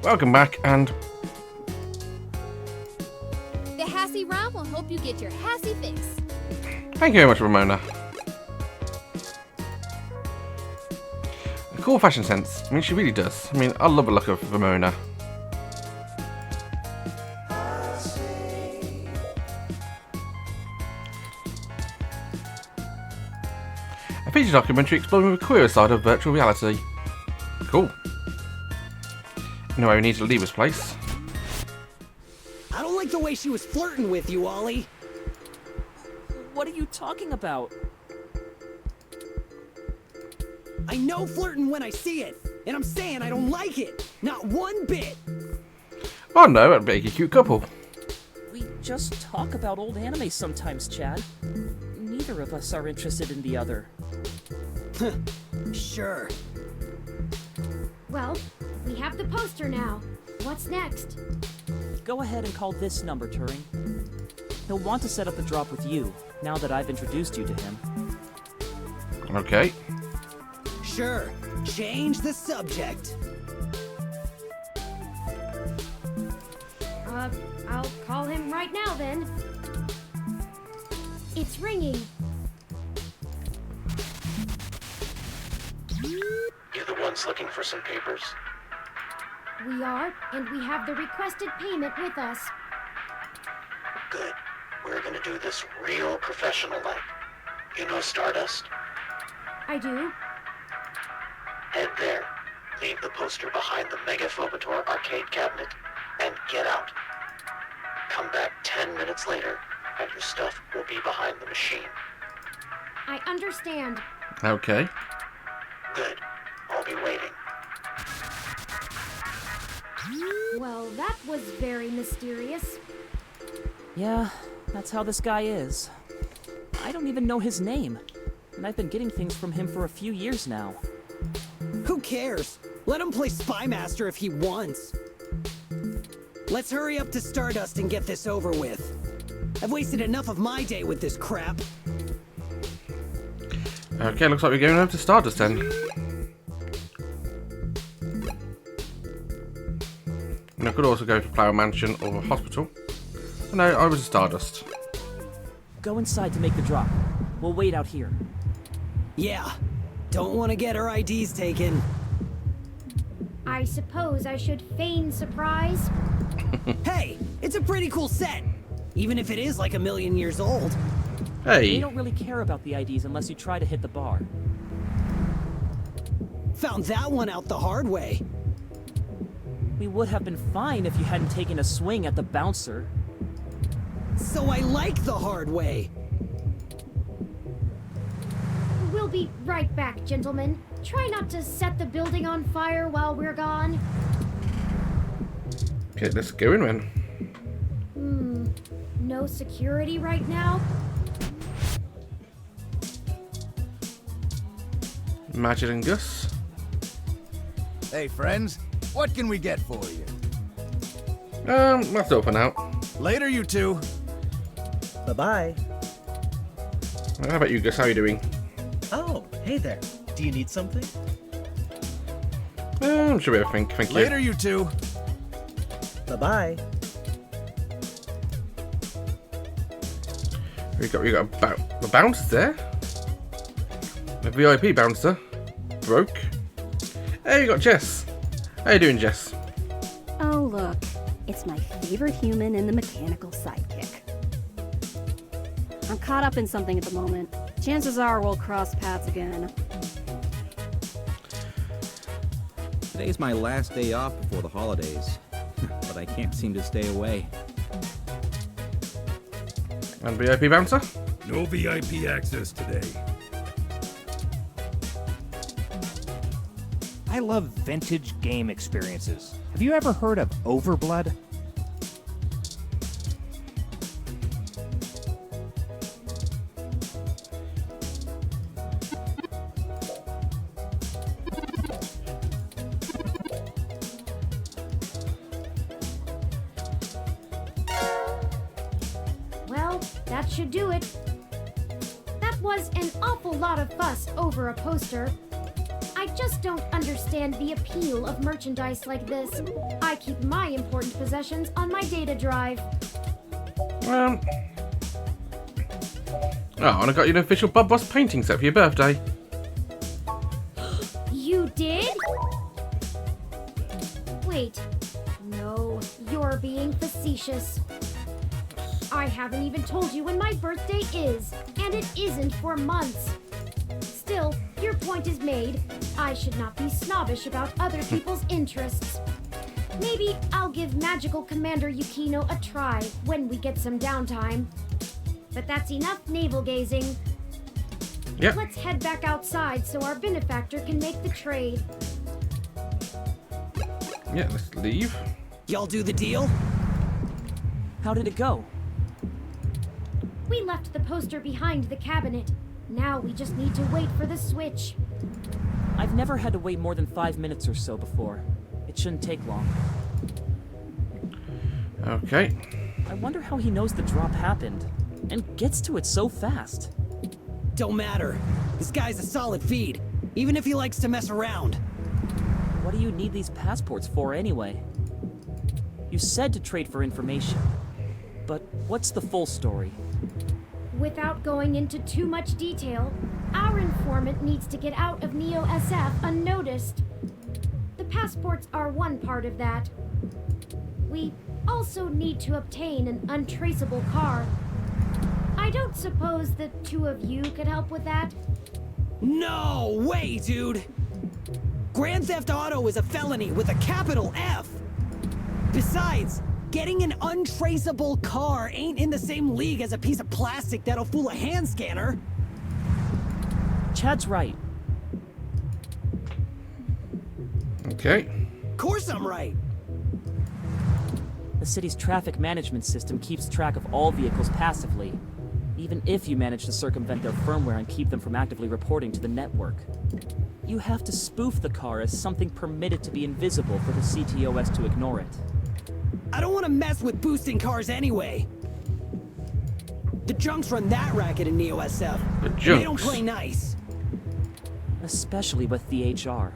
Welcome back, and The Hassy Rom will help you get your hassy fix. thank you very much, Ramona. A cool fashion sense. I mean, she really does. I mean, I love the look of Ramona. A feature documentary exploring the queer side of virtual reality. Cool. Anyway, we need to leave this place. I don't like the way she was flirting with you, Ollie. What are you talking about? I know flirting when I see it, and I'm saying I don't like it. Not one bit. Oh no, that'd make a cute couple. We just talk about old anime sometimes, Chad. Neither of us are interested in the other. Sure. Well, we have the poster now. What's next? Go ahead and call this number, Turing. He'll want to set up the drop with you, now that I've introduced you to him. Okay. Sure. Change the subject. I'll call him right now then. It's ringing. You the ones looking for some papers? We are, and we have the requested payment with us. Good. We're gonna do this real professional-like. You know Stardust? I do. Head there. Leave the poster behind the Megaphobator arcade cabinet, and get out. Come back 10 minutes later, and your stuff will be behind the machine. I understand. Okay. Good. I'll be waiting. Well, that was very mysterious. Yeah, that's how this guy is. I don't even know his name, and I've been getting things from him for a few years now. Who cares? Let him play Spy Master if he wants. Let's hurry up to Stardust and get this over with. I've wasted enough of my day with this crap. Okay, looks like we're going over to Stardust then. And I could also go to Flower Mansion or Hospital. No, I was Stardust. Go inside to make the drop. We'll wait out here. Yeah. Don't want to get her IDs taken. I suppose I should feign surprise. Hey, it's a pretty cool set. Even if it is like 1,000,000 years old. They Hey. don't really care about the IDs unless you try to hit the bar. Found that one out the hard way. We would have been fine if you hadn't taken a swing at the bouncer. So I like the hard way. We'll be right back, gentlemen. Try not to set the building on fire while we're gone. Okay, let's go in then. No security right now? Majid and Gus. Hey, friends. What can we get for you? Let's open out. Later, you two. Bye-bye. How about you, Gus? How are you doing? Oh, hey there. Do you need something? I'm sure we have thank you. Later, you two. Bye-bye. We got a bouncer there. A VIP bouncer. Broke. Hey, you got Jess. How you doing, Jess? Oh, look. It's my favorite human and the mechanical sidekick. I'm caught up in something at the moment. Chances are we'll cross paths again. Today's my last day off before the holidays, but I can't seem to stay away. And VIP bouncer? No VIP access today. I love vintage game experiences. Have you ever heard of Overblood? Well, that should do it. That was an awful lot of fuss over a poster. I just don't understand the appeal of merchandise like this. I keep my important possessions on my data drive. Oh, and I got you an official Bob Ross painting set for your birthday. You did? Wait. No, you're being facetious. I haven't even told you when my birthday is, and it isn't for months. Still, your point is made. I should not be snobbish about other people's interests. Maybe I'll give Magical Commander Yukino a try when we get some downtime. But that's enough navel-gazing. Yep. Let's head back outside so our benefactor can make the trade. Yeah, let's leave. Y'all do the deal? How did it go? We left the poster behind the cabinet. Now we just need to wait for the switch. I've never had to wait more than 5 minutes or so before. It shouldn't take long. Okay. I wonder how he knows the drop happened, and gets to it so fast. Don't matter. This guy's a solid feed, even if he likes to mess around. What do you need these passports for anyway? You said to trade for information, but what's the full story? Without going into too much detail, our informant needs to get out of Neo SF unnoticed. The passports are one part of that. We also need to obtain an untraceable car. I don't suppose the two of you could help with that? No way, dude! Grand Theft Auto is a felony with a capital F! Besides, getting an untraceable car ain't in the same league as a piece of plastic that'll fool a hand scanner. Chad's right. Okay. Of course I'm right. The city's traffic management system keeps track of all vehicles passively, even if you manage to circumvent their firmware and keep them from actively reporting to the network. You have to spoof the car as something permitted to be invisible for the CTOS to ignore it. I don't want to mess with boosting cars anyway. The junks run that racket in Neo SF. The They don't junks. play nice. Especially with the HR.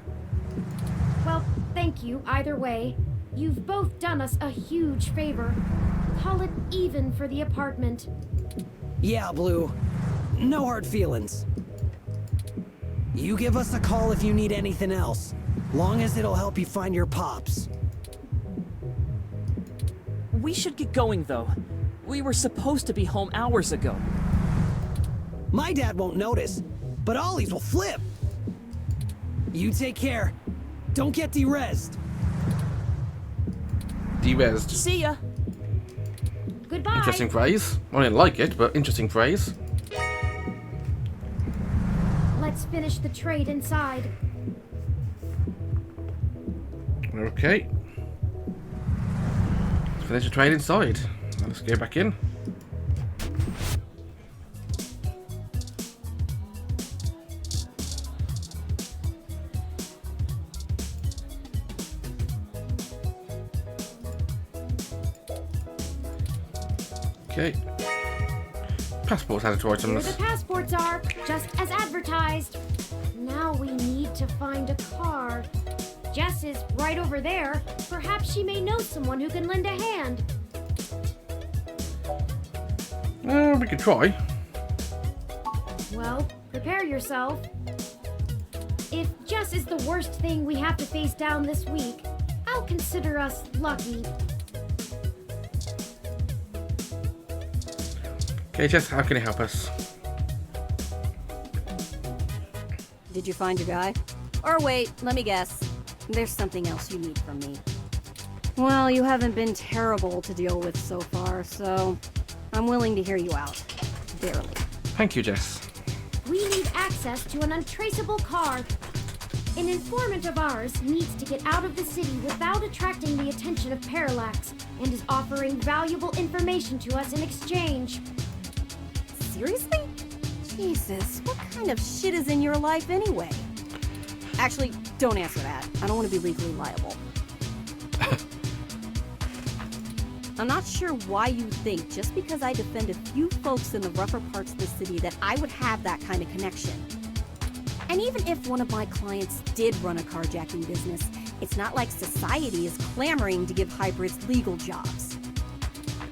Well, thank you either way. You've both done us a huge favor. Call it even for the apartment. Yeah, Blue. No hard feelings. You give us a call if you need anything else. Long as it'll help you find your pops. We should get going, though. We were supposed to be home hours ago. My dad won't notice, but Ollie's will flip. You take care. Don't get de-rezzed. De-rezzed. See ya! Goodbye. Interesting phrase. I didn't like it, but interesting phrase. Let's finish the trade inside. Okay. Let's finish the trade inside. Now let's go back in. Okay. Passports added to Here items. the passports are, just as advertised. Now we need to find a car. Jess is right over there. Perhaps she may know someone who can lend a hand. We could try. Well, prepare yourself. If Jess is the worst thing we have to face down this week, I'll consider us lucky. Okay, Jess, how can you help us? Did you find your guy? Or wait, let me guess. There's something else you need from me. Well, you haven't been terrible to deal with so far, so I'm willing to hear you out. Barely. Thank you, Jess. We need access to an untraceable car. An informant of ours needs to get out of the city without attracting the attention of Parallax, and is offering valuable information to us in exchange. Seriously? Jesus, what kind of shit is in your life anyway? Actually, don't answer that. I don't want to be legally liable. I'm not sure why you think just because I defend a few folks in the rougher parts of the city that I would have that kind of connection. And even if one of my clients did run a carjacking business, it's not like society is clamoring to give hybrids legal jobs.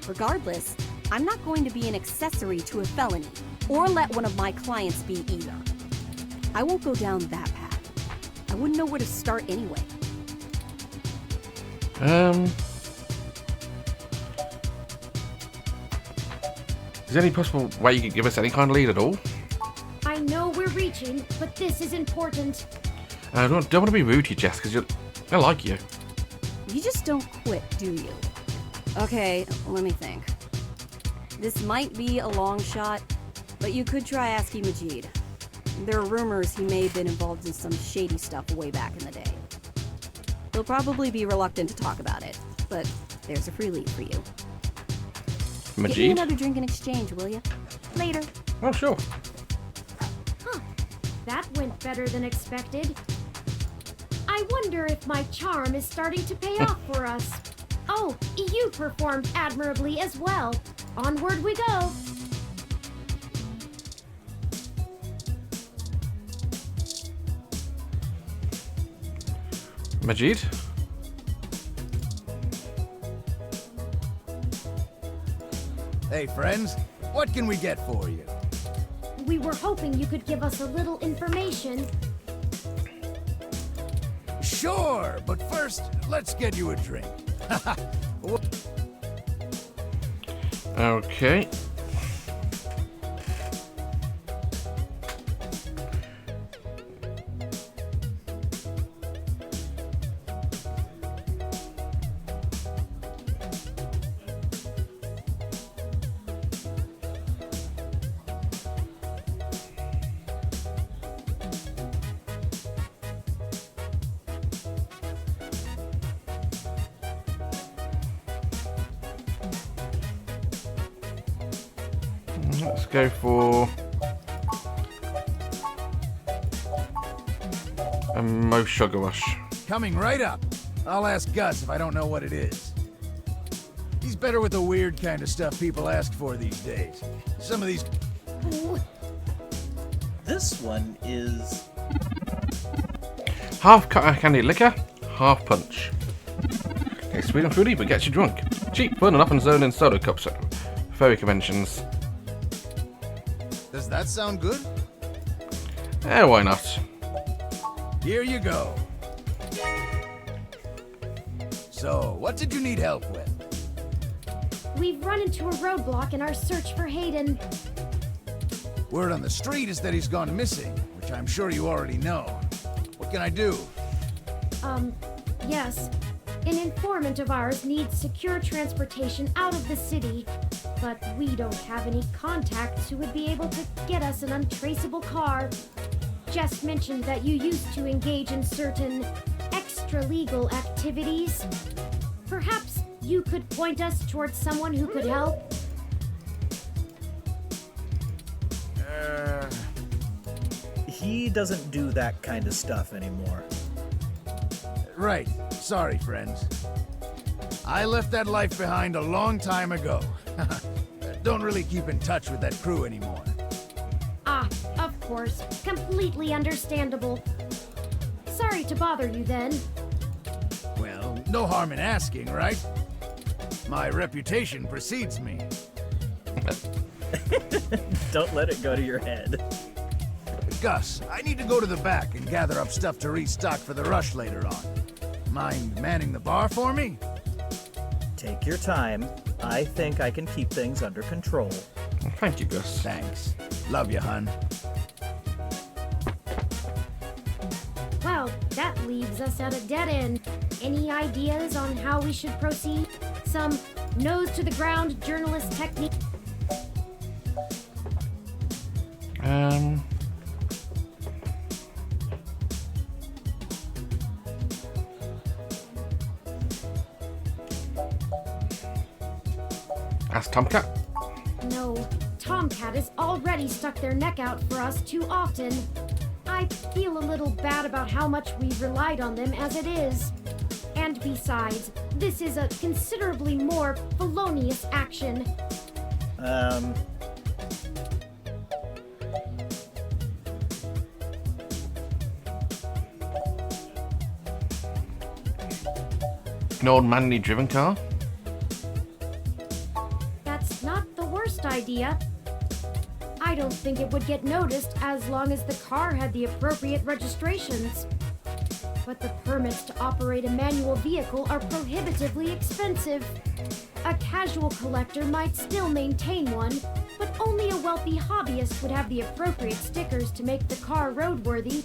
Regardless, I'm not going to be an accessory to a felony, or let one of my clients be either. I won't go down that path. I wouldn't know where to start anyway. Is there any possible way you could give us any kind of lead at all? I know we're reaching, but this is important. I don't want to be rude to you, Jess, because I like you. You just don't quit, do you? Okay, let me think. This might be a long shot, but you could try asking Majid. There are rumors he may have been involved in some shady stuff way back in the day. He'll probably be reluctant to talk about it, but there's a free lead for you. Majid? Get me another drink in exchange, will you? Later. Oh, sure. Huh. That went better than expected. I wonder if my charm is starting to pay off for us. Oh, you performed admirably as well. Onward we go. Majid? Hey, friends. What can we get for you? We were hoping you could give us a little information. Sure, but first, let's get you a drink. Okay. Let's go for a Mo Sugar Rush. Coming right up. I'll ask Gus if I don't know what it is. He's better with the weird kind of stuff people ask for these days. Some of these... This one is... Half candied liquor, half punch. Okay, sweet and fruity, but gets you drunk. Cheap, fun, and up and zone in soda cups at ferry conventions. Does that sound good? Eh, why not? Here you go. So, what did you need help with? We've run into a roadblock in our search for Hayden. Word on the street is that he's gone missing, which I'm sure you already know. What can I do? Yes. An informant of ours needs secure transportation out of the city, but we don't have any contacts who would be able to get us an untraceable car. Jess mentioned that you used to engage in certain extra-legal activities. Perhaps you could point us towards someone who could help? He doesn't do that kind of stuff anymore. Right. Sorry, friends. I left that life behind a long time ago. Don't really keep in touch with that crew anymore. Ah, of course. Completely understandable. Sorry to bother you then. Well, no harm in asking, right? My reputation precedes me. Don't let it go to your head. Gus, I need to go to the back and gather up stuff to restock for the rush later on. Mind manning the bar for me? Take your time. I think I can keep things under control. Thank you, Gus. Thanks. Love you, hun. Well, that leaves us at a dead end. Any ideas on how we should proceed? Some nose-to-the-ground journalist technique? Ask Tomcat. No, Tomcat has already stuck their neck out for us too often. I feel a little bad about how much we've relied on them as it is. And besides, this is a considerably more felonious action. ignored manually driven car? That's not the worst idea. I don't think it would get noticed as long as the car had the appropriate registrations. But the permits to operate a manual vehicle are prohibitively expensive. A casual collector might still maintain one, but only a wealthy hobbyist would have the appropriate stickers to make the car roadworthy.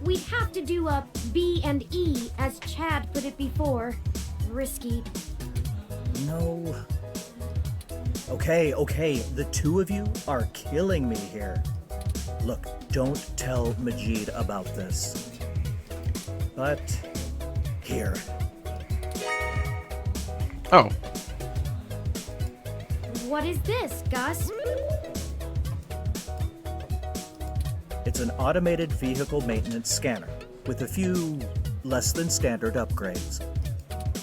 We'd have to do a B and E, as Chad put it before. Risky. No. Okay, the two of you are killing me here. Look, don't tell Majid about this. But here. Oh. What is this, Gus? It's an automated vehicle maintenance scanner with a few less than standard upgrades.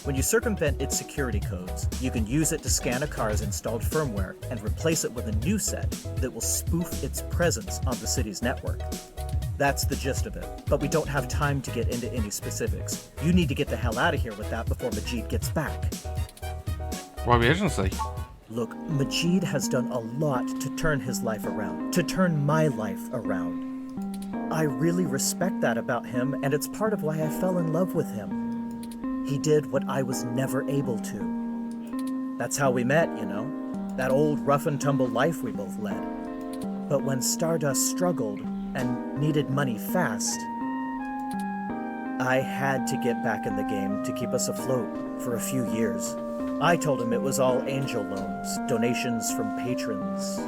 When you circumvent its security codes, you can use it to scan a car's installed firmware and replace it with a new set that will spoof its presence on the city's network. That's the gist of it, but we don't have time to get into any specifics. You need to get the hell out of here with that before Majid gets back. Why the agency? Look, Majid has done a lot to turn his life around, to turn my life around. I really respect that about him, and it's part of why I fell in love with him. He did what I was never able to. That's how we met, you know? That old rough and tumble life we both led. But when Stardust struggled and needed money fast, I had to get back in the game to keep us afloat for a few years. I told him it was all angel loans, donations from patrons,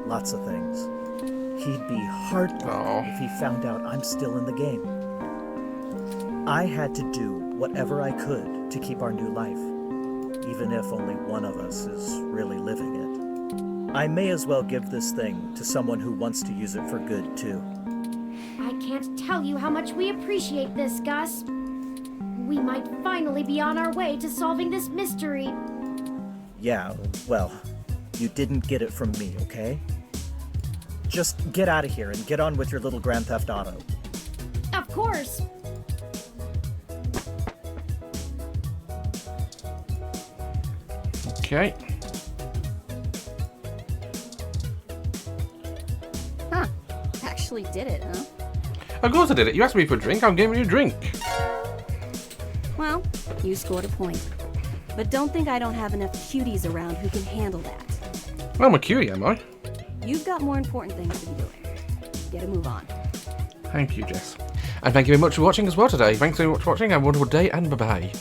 lots of things. He'd be heartbroken if he found out I'm still in the game. I had to do whatever I could to keep our new life, even if only one of us is really living it. I may as well give this thing to someone who wants to use it for good, too. I can't tell you how much we appreciate this, Gus. We might finally be on our way to solving this mystery. Yeah, well, you didn't get it from me, okay? Just get out of here and get on with your little Grand Theft Auto. Of course. Okay. Huh. Actually did it, huh? Of course I did it. You asked me for a drink, I'm giving you a drink. Well, you scored a point. But don't think I don't have enough cuties around who can handle that. Well, I'm a cutie, am I? You've got more important things to be doing. Get a move on. Thank you, Jess. And thank you very much for watching as well today. Thanks very much for watching. Have a wonderful day, and bye-bye.